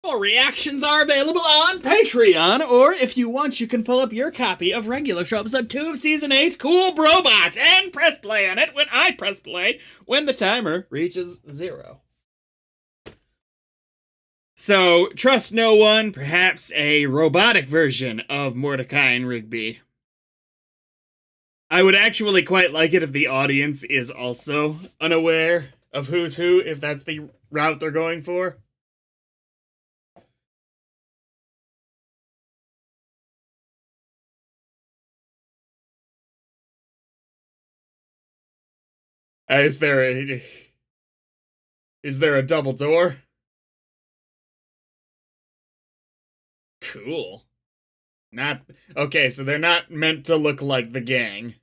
Full reactions are available on Patreon, or if you want, you can pull up your copy of regular show episode 2 of season 8, Cool Brobots, and press play on it when I press play when the timer reaches 0. So, trust no one, perhaps a robotic version of Mordecai and Rigby. I would actually quite like it if the audience is also unaware of who's who, if that's the route they're going for. Is there a double door? Cool. Not okay, so they're not meant to look like the gang.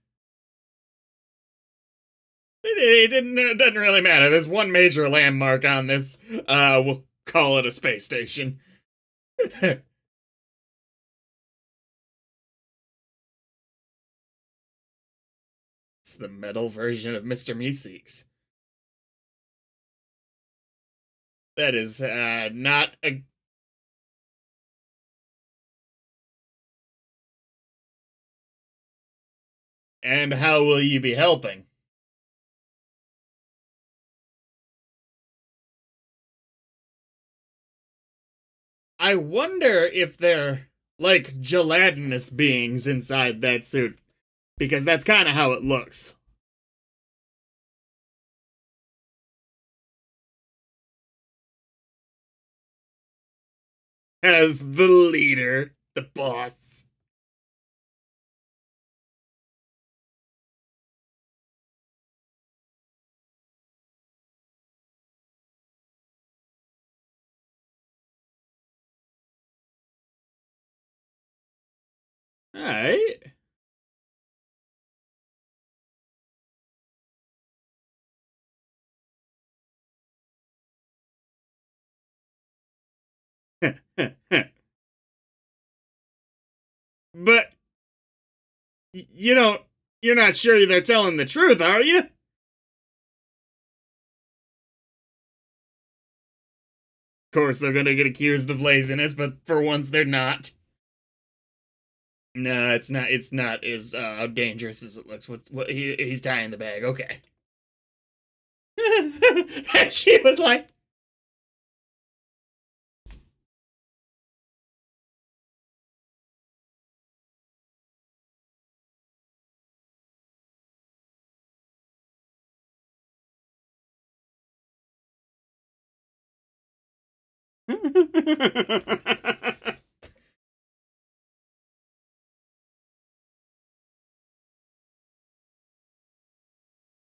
It doesn't really matter. There's one major landmark on this. We'll call it a space station. It's the metal version of Mr. Meeseeks. That is not a. And how will you be helping? I wonder if they're like gelatinous beings inside that suit, because that's kind of how it looks. As the leader, the boss. Alright. But you don't. You're not sure they're telling the truth, are you? Of course, they're gonna get accused of laziness, but for once they're not. No, it's not. It's not as dangerous as it looks. What he's tying the bag. Okay. And she was like,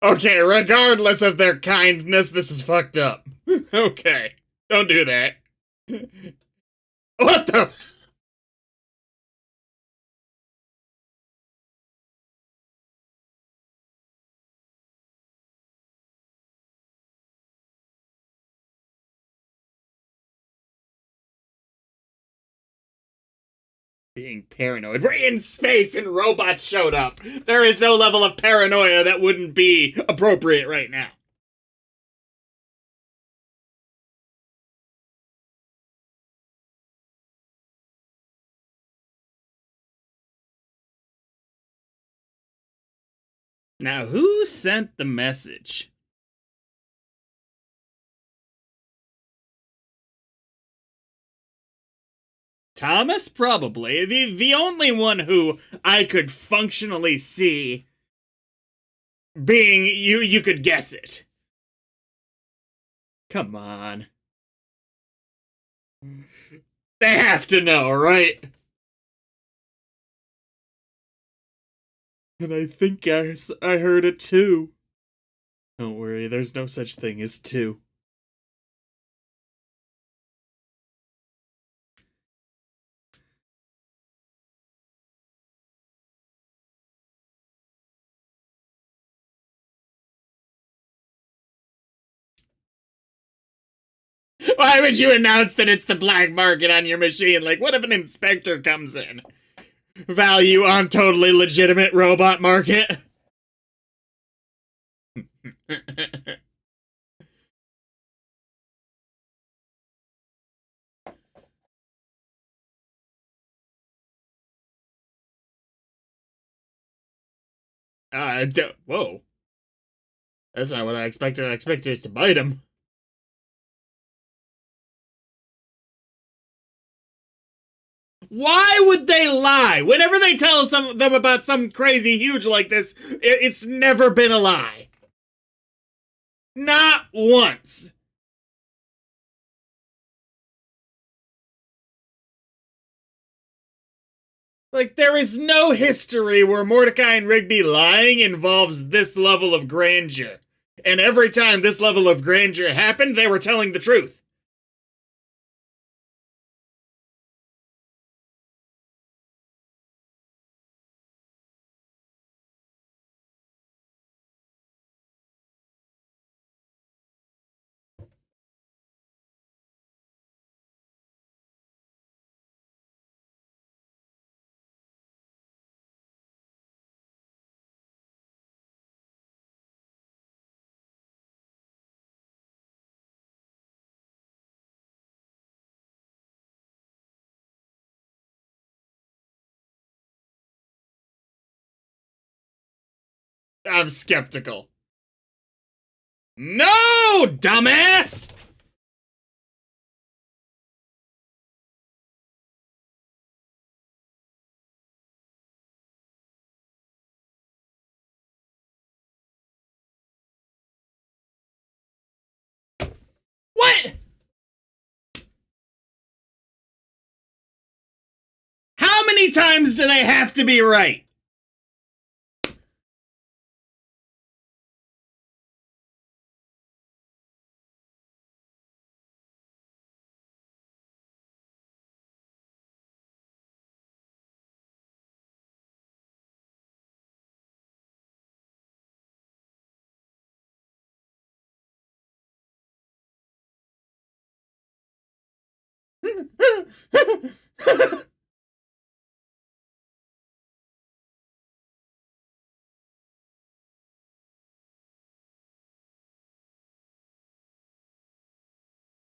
okay, regardless of their kindness, this is fucked up. Okay, don't do that. What the? Being paranoid. We're in space and robots showed up. There is no level of paranoia that wouldn't be appropriate right now. Now, who sent the message? Thomas, probably. The only one who I could functionally see being you could guess it. Come on. They have to know, right? And I think I heard it too. Don't worry, there's no such thing as two. Why would you announce that it's the black market on your machine? Like, what if an inspector comes in? Value on totally legitimate robot market? Whoa. That's not what I expected. I expected it to bite him. Why would they lie? Whenever they tell them about something crazy huge like this, it's never been a lie. Not once. Like, there is no history where Mordecai and Rigby lying involves this level of grandeur. And every time this level of grandeur happened, they were telling the truth. I'm skeptical. No, dumbass! What? How many times do they have to be right?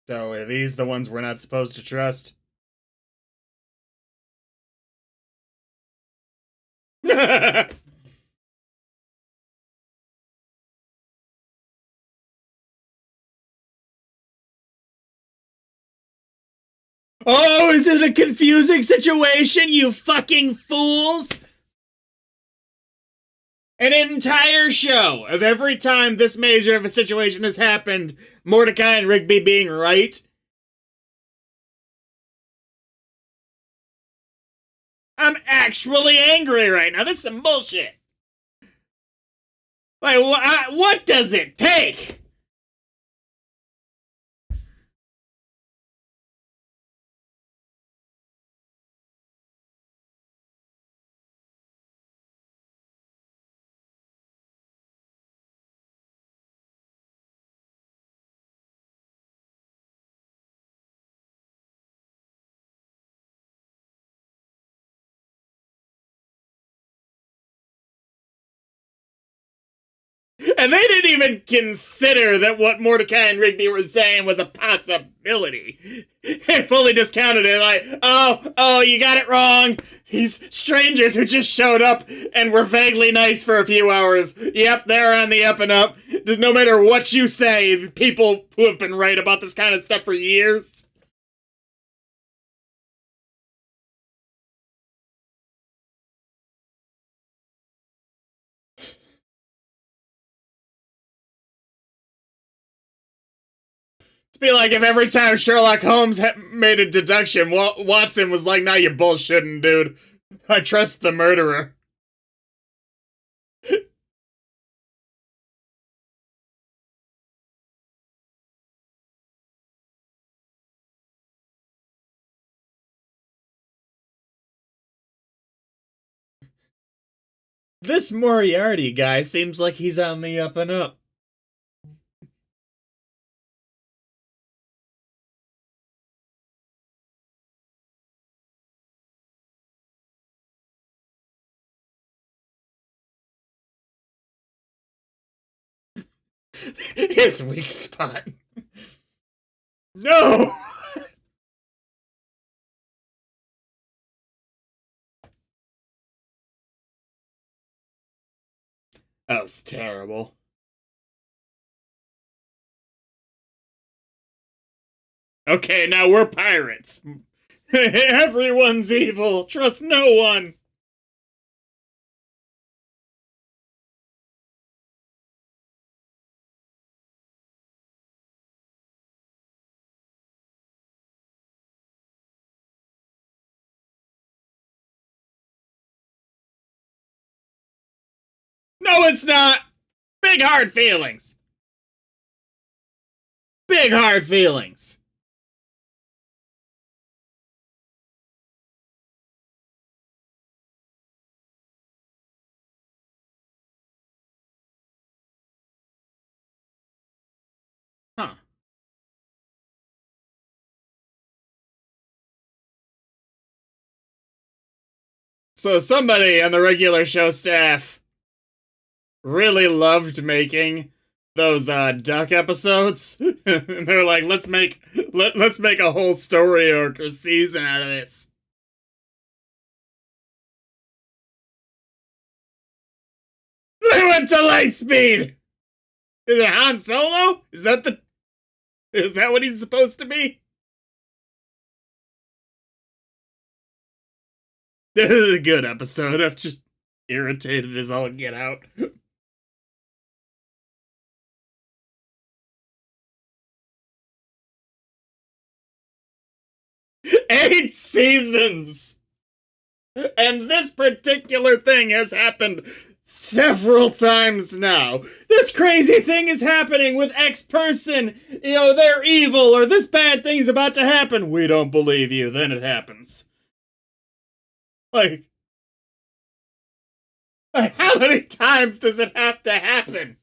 So, are these the ones we're not supposed to trust? Oh, is it a confusing situation, you fucking fools? An entire show of every time this major of a situation has happened, Mordecai and Rigby being right. I'm actually angry right now. This is some bullshit. Like, what does it take? And they didn't even consider that what Mordecai and Rigby were saying was a possibility. They fully discounted it, like, oh, you got it wrong. These strangers who just showed up and were vaguely nice for a few hours. Yep, they're on the up and up. No matter what you say, people who have been right about this kind of stuff for years. It'd be like if every time Sherlock Holmes made a deduction, Watson was like, "Nah, you're bullshitting, dude. I trust the murderer." This Moriarty guy seems like he's on the up and up. His weak spot. No! That was terrible. Okay, now we're pirates. Everyone's evil. Trust no one. No, it's not. Big hard feelings. Big hard feelings. Huh. So somebody on the regular show staff really loved making those duck episodes. And they're like, let's make a whole story arc or season out of this. They went to Lightspeed. Is it Han Solo? Is that what he's supposed to be? This is a good episode. I'm just irritated as all get out. 8 seasons! And this particular thing has happened several times now. This crazy thing is happening with X person. You know, they're evil, or this bad thing's about to happen. We don't believe you. Then it happens. Like how many times does it have to happen?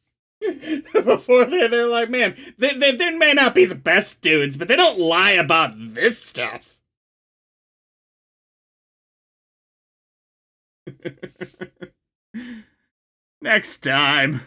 Before they're like, man, they may not be the best dudes, but they don't lie about this stuff. Next time.